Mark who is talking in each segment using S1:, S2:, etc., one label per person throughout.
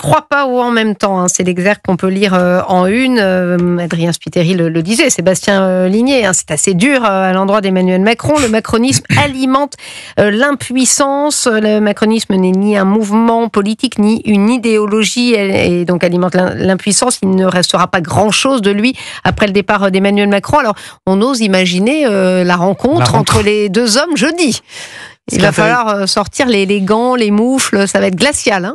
S1: crois pas au en même temps. C'est l'exergue qu'on peut lire en une. Adrien Spiteri le disait, Sébastien Ligné. C'est assez dur à l'endroit d'Emmanuel Macron. Le macronisme alimente l'impuissance. Le macronisme n'est ni un mouvement politique, ni une idéologie, et donc alimente l'impuissance. Il ne restera pas grand-chose de lui après le départ d'Emmanuel Macron. Alors, on ose imaginer la rencontre entre les deux hommes jeudi. Il va falloir sortir les gants, les moufles, ça va être glacial.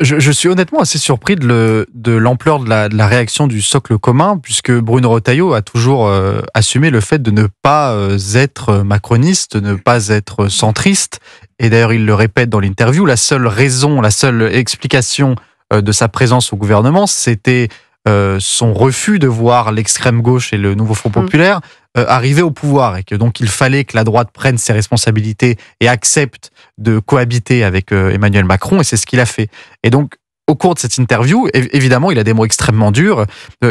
S2: Je suis honnêtement assez surpris de l'ampleur de la réaction du socle commun, puisque Bruno Retailleau a toujours assumé le fait de ne pas être macroniste, de ne pas être centriste. Et d'ailleurs, il le répète dans l'interview, la seule explication de sa présence au gouvernement, c'était son refus de voir l'extrême gauche et le nouveau Front populaire arriver au pouvoir, et que donc il fallait que la droite prenne ses responsabilités et accepte de cohabiter avec Emmanuel Macron, et c'est ce qu'il a fait. Et donc, au cours de cette interview, évidemment, il a des mots extrêmement durs.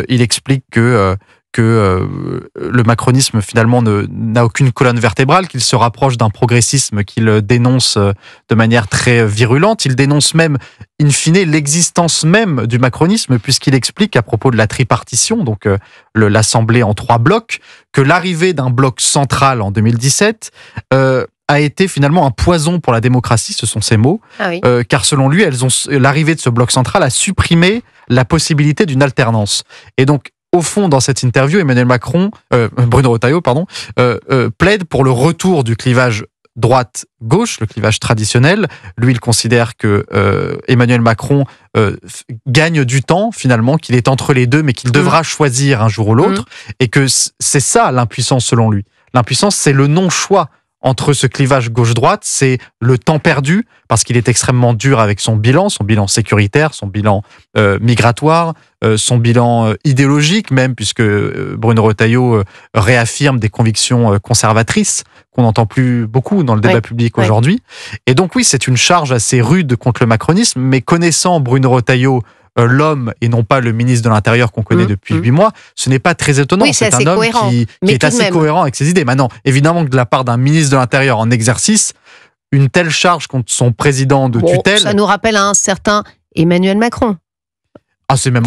S2: Il explique que le macronisme finalement n'a aucune colonne vertébrale, qu'il se rapproche d'un progressisme qu'il dénonce de manière très virulente. Il dénonce même, in fine, l'existence même du macronisme, puisqu'il explique à propos de la tripartition, donc l'Assemblée en 3 blocs, que l'arrivée d'un bloc central en 2017 a été finalement un poison pour la démocratie, ce sont ses mots, car selon lui, l'arrivée de ce bloc central a supprimé la possibilité d'une alternance. Et donc, au fond, dans cette interview, Bruno Retailleau, plaide pour le retour du clivage droite-gauche, le clivage traditionnel. Lui, il considère que Emmanuel Macron gagne du temps, finalement, qu'il est entre les deux, mais qu'il devra choisir un jour ou l'autre, et que c'est ça l'impuissance selon lui. L'impuissance, c'est le non-choix entre ce clivage gauche-droite, c'est le temps perdu, parce qu'il est extrêmement dur avec son bilan sécuritaire, son bilan migratoire, son bilan idéologique même, puisque Bruno Retailleau réaffirme des convictions conservatrices qu'on n'entend plus beaucoup dans le débat public aujourd'hui. Et donc oui, c'est une charge assez rude contre le macronisme, mais connaissant Bruno Retailleau, l'homme et non pas le ministre de l'Intérieur qu'on connaît depuis 8 mois, ce n'est pas très étonnant. C'est un homme qui est assez cohérent avec ses idées. Maintenant, évidemment que de la part d'un ministre de l'Intérieur en exercice, une telle charge contre son président de tutelle... Ça
S1: nous rappelle un certain Emmanuel Macron.
S2: C'est même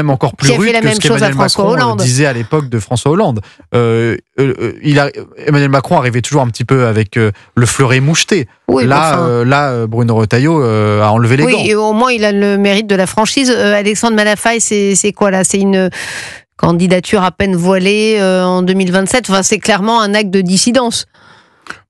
S2: encore plus rude que ce qu'Emmanuel Macron disait à l'époque de François Hollande. Emmanuel Macron arrivait toujours un petit peu avec le fleuret moucheté. Là, Bruno Retailleau a enlevé les gants.
S1: Oui, et au moins il a le mérite de la franchise. Alexandre Malafaye, c'est quoi là? C'est une candidature à peine voilée en 2027. Enfin, c'est clairement un acte de dissidence.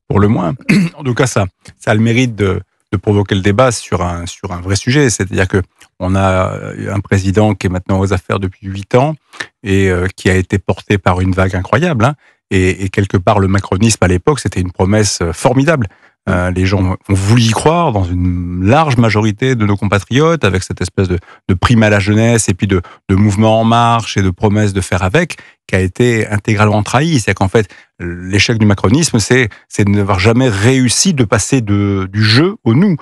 S3: Pour le moins. En tout cas, ça a le mérite de provoquer le débat sur un vrai sujet. C'est-à-dire que on a un président qui est maintenant aux affaires depuis 8 ans et qui a été porté par une vague incroyable. Et quelque part, le macronisme à l'époque, c'était une promesse formidable. Les gens ont voulu y croire dans une large majorité de nos compatriotes, avec cette espèce de prime à la jeunesse et puis de mouvement en marche et de promesses de faire avec, qui a été intégralement trahi. C'est-à-dire qu'en fait, l'échec du macronisme, c'est de n'avoir jamais réussi de passer du jeu au nous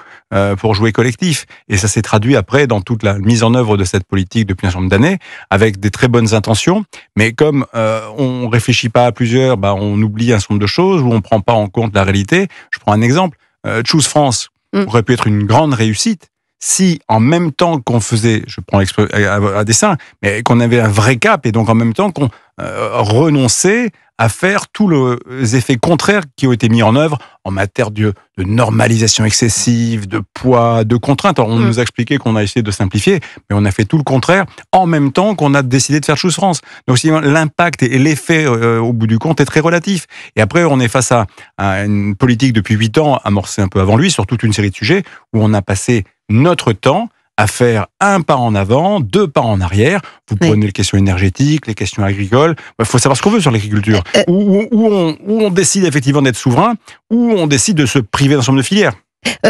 S3: pour jouer collectif. Et ça s'est traduit après dans toute la mise en œuvre de cette politique depuis un certain nombre d'années, avec des très bonnes intentions. Mais comme on réfléchit pas à plusieurs, on oublie un certain nombre de choses, ou on prend pas en compte la réalité. Je prends un exemple. Choose France aurait pu être une grande réussite si, en même temps qu'on faisait, je prends à dessein, mais qu'on avait un vrai cap, et donc en même temps qu'on renonçait à faire tous les effets contraires qui ont été mis en œuvre en matière de normalisation excessive, de poids, de contraintes. Alors, on nous a expliqué qu'on a essayé de simplifier, mais on a fait tout le contraire en même temps qu'on a décidé de faire Choose France. Donc, l'impact et l'effet, au bout du compte, est très relatif. Et après, on est face à une politique depuis 8 ans, amorcée un peu avant lui, sur toute une série de sujets, où on a passé notre temps à faire un pas en avant, 2 pas en arrière. Vous prenez les questions énergétiques, les questions agricoles. Il faut savoir ce qu'on veut sur l'agriculture. Où on décide effectivement d'être souverain, où on décide de se priver d'un certain nombre de filières.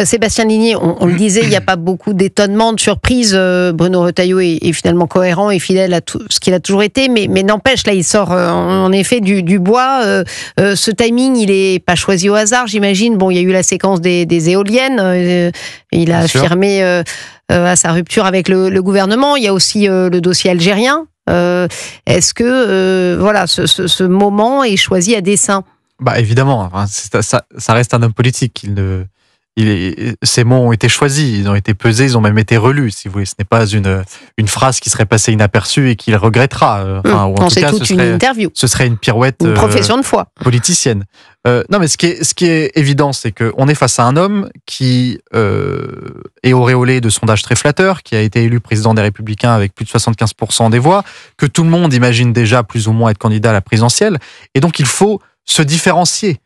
S1: Sébastien Ligné, on le disait, il n'y a pas beaucoup d'étonnement, de surprise. Bruno Retailleau est finalement cohérent et fidèle à tout ce qu'il a toujours été, mais n'empêche, là, il sort en effet du bois. Ce timing, il n'est pas choisi au hasard, j'imagine. Bon, il y a eu la séquence des éoliennes. Il a affirmé à sa rupture avec le gouvernement. Il y a aussi le dossier algérien. Est-ce que ce moment est choisi à dessein?
S2: Évidemment, ça reste un homme politique. ces mots ont été choisis, ils ont été pesés, ils ont même été relus, si vous voulez. Ce n'est pas une phrase qui serait passée inaperçue et qu'il regrettera. Ou en tout
S1: c'est
S2: cas,
S1: toute une interview.
S2: Ce serait une pirouette
S1: Une profession de foi.
S2: Politicienne. Non, mais ce qui est évident, c'est qu'on est face à un homme qui est auréolé de sondages très flatteurs, qui a été élu président des Républicains avec plus de 75% des voix, que tout le monde imagine déjà plus ou moins être candidat à la présidentielle. Et donc, il faut se différencier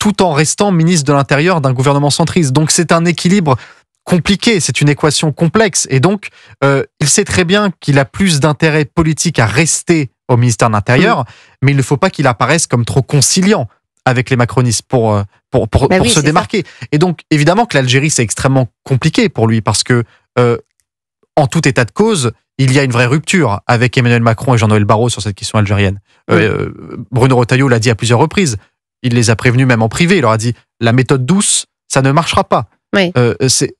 S2: tout en restant ministre de l'Intérieur d'un gouvernement centriste. Donc, c'est un équilibre compliqué, c'est une équation complexe. Et donc, il sait très bien qu'il a plus d'intérêt politique à rester au ministère de l'Intérieur, mais il ne faut pas qu'il apparaisse comme trop conciliant avec les macronistes pour se démarquer. Ça. Et donc, évidemment que l'Algérie, c'est extrêmement compliqué pour lui parce que, en tout état de cause, il y a une vraie rupture avec Emmanuel Macron et Jean-Noël Barrot sur cette question algérienne. Bruno Retailleau l'a dit à plusieurs reprises. Il les a prévenus même en privé. Il leur a dit, la méthode douce, ça ne marchera pas.
S1: Oui.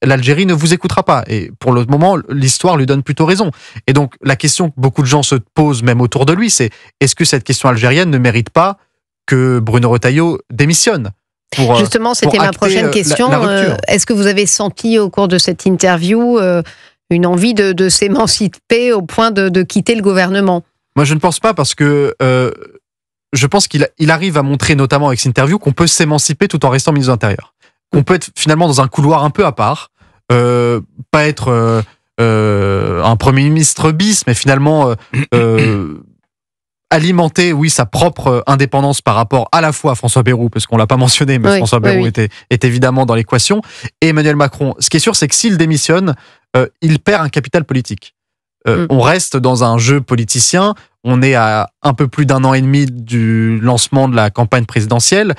S2: L'Algérie ne vous écoutera pas. Et pour le moment, l'histoire lui donne plutôt raison. Et donc, la question que beaucoup de gens se posent, même autour de lui, c'est est-ce que cette question algérienne ne mérite pas que Bruno Retailleau démissionne
S1: Justement, c'était ma prochaine question. Est-ce que vous avez senti au cours de cette interview une envie de s'émanciper au point de quitter le gouvernement ?
S2: Moi, je ne pense pas parce que je pense qu'il arrive à montrer, notamment avec cette interview, qu'on peut s'émanciper tout en restant ministre de l'Intérieur. Qu'on peut être finalement dans un couloir un peu à part, pas être un Premier ministre bis, mais finalement alimenter, oui, sa propre indépendance par rapport à la fois à François Bayrou, parce qu'on l'a pas mentionné, mais François Bayrou est évidemment dans l'équation, et Emmanuel Macron. Ce qui est sûr, c'est que s'il démissionne, il perd un capital politique. On reste dans un jeu politicien. On est à un peu plus d'1 an et demi du lancement de la campagne présidentielle.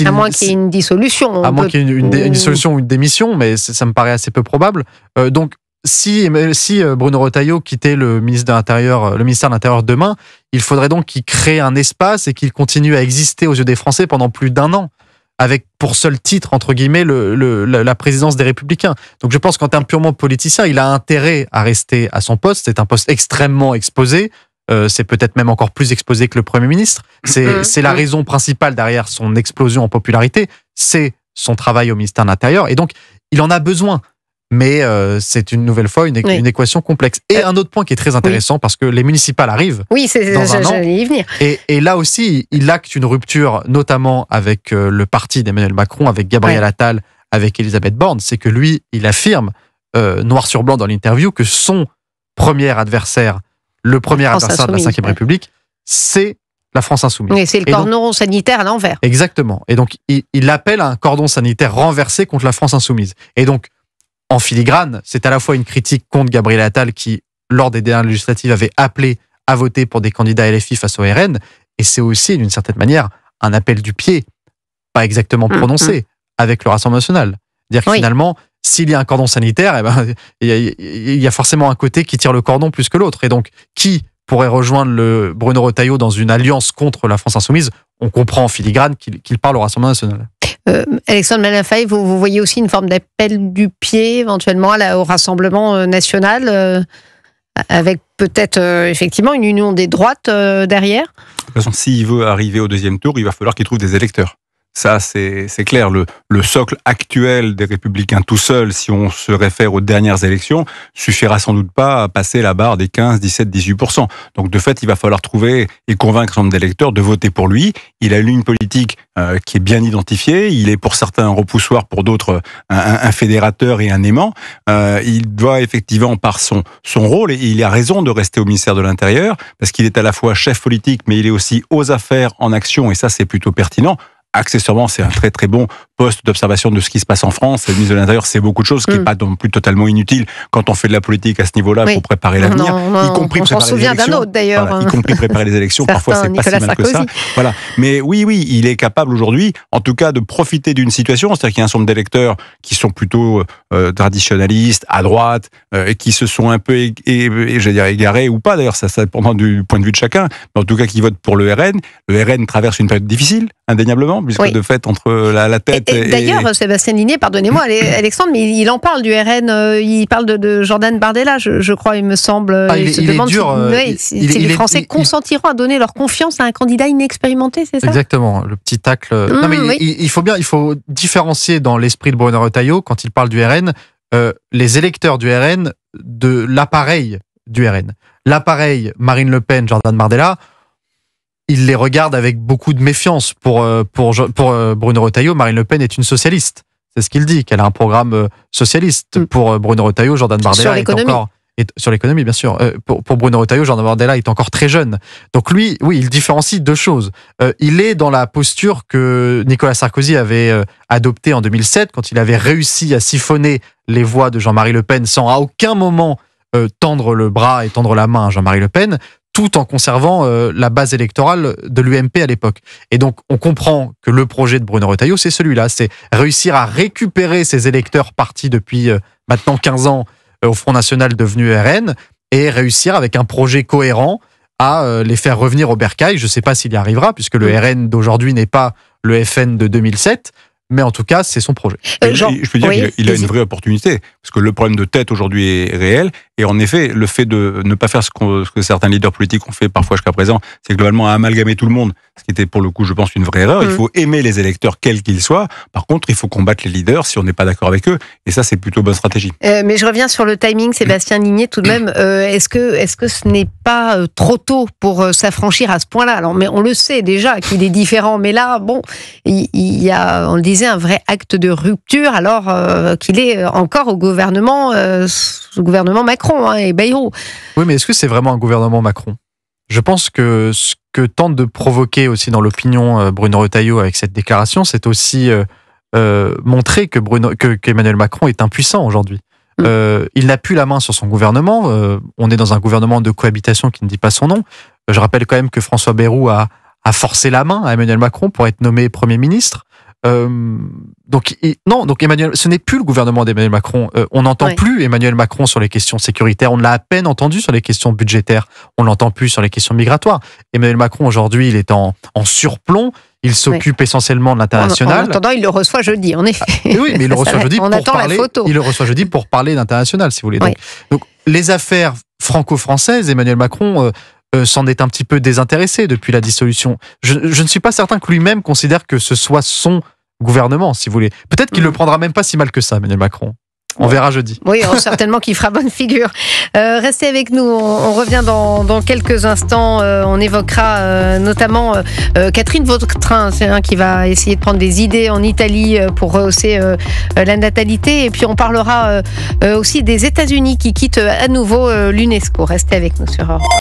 S1: À moins qu'il y ait une dissolution.
S2: À moins qu'il y ait une dissolution ou une démission, mais ça me paraît assez peu probable. Donc, si Bruno Retailleau quittait le ministère de l'Intérieur demain, il faudrait donc qu'il crée un espace et qu'il continue à exister aux yeux des Français pendant plus d'1 an, avec pour seul titre, entre guillemets, la présidence des Républicains. Donc je pense qu'en termes purement politiciens, il a intérêt à rester à son poste. C'est un poste extrêmement exposé. C'est peut-être même encore plus exposé que le Premier ministre. C'est la raison principale derrière son explosion en popularité. C'est son travail au ministère de l'Intérieur. Et donc, il en a besoin. Mais c'est une nouvelle fois une équation complexe. Et un autre point qui est très intéressant, parce que les municipales arrivent dans un an.
S1: J'allais y venir.
S2: Et là aussi, il acte une rupture, notamment avec le parti d'Emmanuel Macron, avec Gabriel Attal, avec Elisabeth Borne. C'est que lui, il affirme, noir sur blanc dans l'interview, que son premier adversaire, le premier adversaire de la Ve République, c'est la France insoumise.
S1: Et c'est le cordon sanitaire à l'envers.
S2: Exactement. Et donc, il appelle à un cordon sanitaire renversé contre la France insoumise. Et donc, en filigrane, c'est à la fois une critique contre Gabriel Attal qui, lors des dernières législatives, avait appelé à voter pour des candidats LFI face au RN, et c'est aussi, d'une certaine manière, un appel du pied, pas exactement prononcé, avec le Rassemblement national. C'est-à-dire que finalement, s'il y a un cordon sanitaire, il y a forcément un côté qui tire le cordon plus que l'autre. Et donc, qui pourrait rejoindre le Bruno Retailleau dans une alliance contre la France insoumise? On comprend en filigrane qu'il parle au Rassemblement national.
S1: Alexandre Malafaye, vous voyez aussi une forme d'appel du pied éventuellement au Rassemblement national, avec peut-être effectivement une union des droites derrière?
S3: De toute façon, s'il veut arriver au deuxième tour, il va falloir qu'il trouve des électeurs. Ça, c'est clair. Le socle actuel des Républicains tout seul, si on se réfère aux dernières élections, suffira sans doute pas à passer la barre des 15, 17, 18%. Donc, de fait, il va falloir trouver et convaincre un nombre d'électeurs de voter pour lui. Il a une ligne politique qui est bien identifiée. Il est pour certains un repoussoir, pour d'autres un fédérateur et un aimant. Il doit effectivement, par son rôle, et il a raison de rester au ministère de l'Intérieur, parce qu'il est à la fois chef politique, mais il est aussi aux affaires, en action, et ça, c'est plutôt pertinent. Accessoirement, c'est un très très bon poste d'observation de ce qui se passe en France. Le ministre de l'Intérieur, c'est beaucoup de choses, ce qui n'est pas non plus totalement inutile quand on fait de la politique à ce niveau-là pour préparer l'avenir, y compris préparer les élections. On s'en souvient d'un autre d'ailleurs. Voilà, y compris préparer les élections, parfois c'est pas si mal que ça. Voilà. Mais oui, il est capable aujourd'hui, en tout cas, de profiter d'une situation, c'est-à-dire qu'il y a un certain nombre d'électeurs qui sont plutôt traditionnalistes, à droite, et qui se sont un peu, égarés ou pas, d'ailleurs, ça dépend du point de vue de chacun, mais en tout cas qui votent pour le RN. Le RN traverse une période difficile, indéniablement, puisque de fait, entre la tête
S1: et d'ailleurs, Sébastien Ligné, pardonnez-moi, Alexandre, mais il en parle du RN, il parle de Jordan Bardella, je crois, il me semble. Il se demande si les Français consentiront à donner leur confiance à un candidat inexpérimenté, c'est ça?
S2: Exactement, le petit tacle. Non, mais il faut différencier dans l'esprit de Bruno Retailleau, quand il parle du RN, les électeurs du RN de l'appareil du RN. L'appareil Marine Le Pen, Jordan Bardella, il les regarde avec beaucoup de méfiance. Pour Bruno Retailleau, Marine Le Pen est une socialiste. C'est ce qu'il dit, qu'elle a un programme socialiste. Pour Bruno Retailleau, Jordan Bardella est encore... sur l'économie, bien sûr. Pour Bruno Retailleau, Jordan Bardella est encore très jeune. Donc lui, oui, il différencie deux choses. Il est dans la posture que Nicolas Sarkozy avait adoptée en 2007, quand il avait réussi à siphonner les voix de Jean-Marie Le Pen sans à aucun moment tendre le bras et tendre la main à Jean-Marie Le Pen, tout en conservant la base électorale de l'UMP à l'époque. Et donc, on comprend que le projet de Bruno Retailleau, c'est celui-là, c'est réussir à récupérer ces électeurs partis depuis maintenant 15 ans au Front National devenu RN, et réussir avec un projet cohérent à les faire revenir au bercail. Je ne sais pas s'il y arrivera, puisque le RN d'aujourd'hui n'est pas le FN de 2007, mais en tout cas, c'est son projet.
S3: Je peux dire qu'il a une vraie opportunité, parce que le problème de tête aujourd'hui est réel, et en effet, le fait de ne pas faire ce que certains leaders politiques ont fait parfois jusqu'à présent, c'est globalement amalgamer tout le monde, ce qui était pour le coup, je pense, une vraie erreur. Il faut aimer les électeurs, quels qu'ils soient. Par contre, il faut combattre les leaders si on n'est pas d'accord avec eux, et ça, c'est plutôt bonne stratégie.
S1: Mais je reviens sur le timing, Sébastien Ligné, tout de même. Est-ce que ce n'est pas trop tôt pour s'affranchir à ce point-là? Alors, mais on le sait déjà qu'il est différent, mais là, bon, il y a, on le disait, un vrai acte de rupture, alors qu'il est encore au gouvernement Macron et Bayrou.
S2: Oui, mais est-ce que c'est vraiment un gouvernement Macron? Je pense que ce que tente de provoquer aussi dans l'opinion Bruno Retailleau avec cette déclaration, c'est aussi montrer qu'Emmanuel Macron est impuissant aujourd'hui. Il n'a plus la main sur son gouvernement. On est dans un gouvernement de cohabitation qui ne dit pas son nom. Je rappelle quand même que François Bayrou a forcé la main à Emmanuel Macron pour être nommé Premier ministre. Donc Emmanuel, ce n'est plus le gouvernement d'Emmanuel Macron. On n'entend plus Emmanuel Macron sur les questions sécuritaires. On l'a à peine entendu sur les questions budgétaires. On l'entend plus sur les questions migratoires. Emmanuel Macron aujourd'hui, il est en surplomb. Il s'occupe essentiellement de l'international.
S1: En attendant, il le reçoit jeudi, en effet.
S2: Oui, mais il le reçoit jeudi pour parler. Il le reçoit jeudi pour parler d'international, si vous voulez. Donc les affaires franco-françaises, Emmanuel Macron s'en est un petit peu désintéressé depuis la dissolution. Je ne suis pas certain que lui-même considère que ce soit son gouvernement, si vous voulez. Peut-être qu'il le prendra même pas si mal que ça, Emmanuel Macron. On verra jeudi.
S1: Oui, certainement qu'il fera bonne figure. Restez avec nous, on revient dans quelques instants. On évoquera notamment Catherine Vautrin, qui va essayer de prendre des idées en Italie pour rehausser la natalité. Et puis on parlera aussi des États-Unis qui quittent à nouveau l'UNESCO. Restez avec nous sur Europe 1.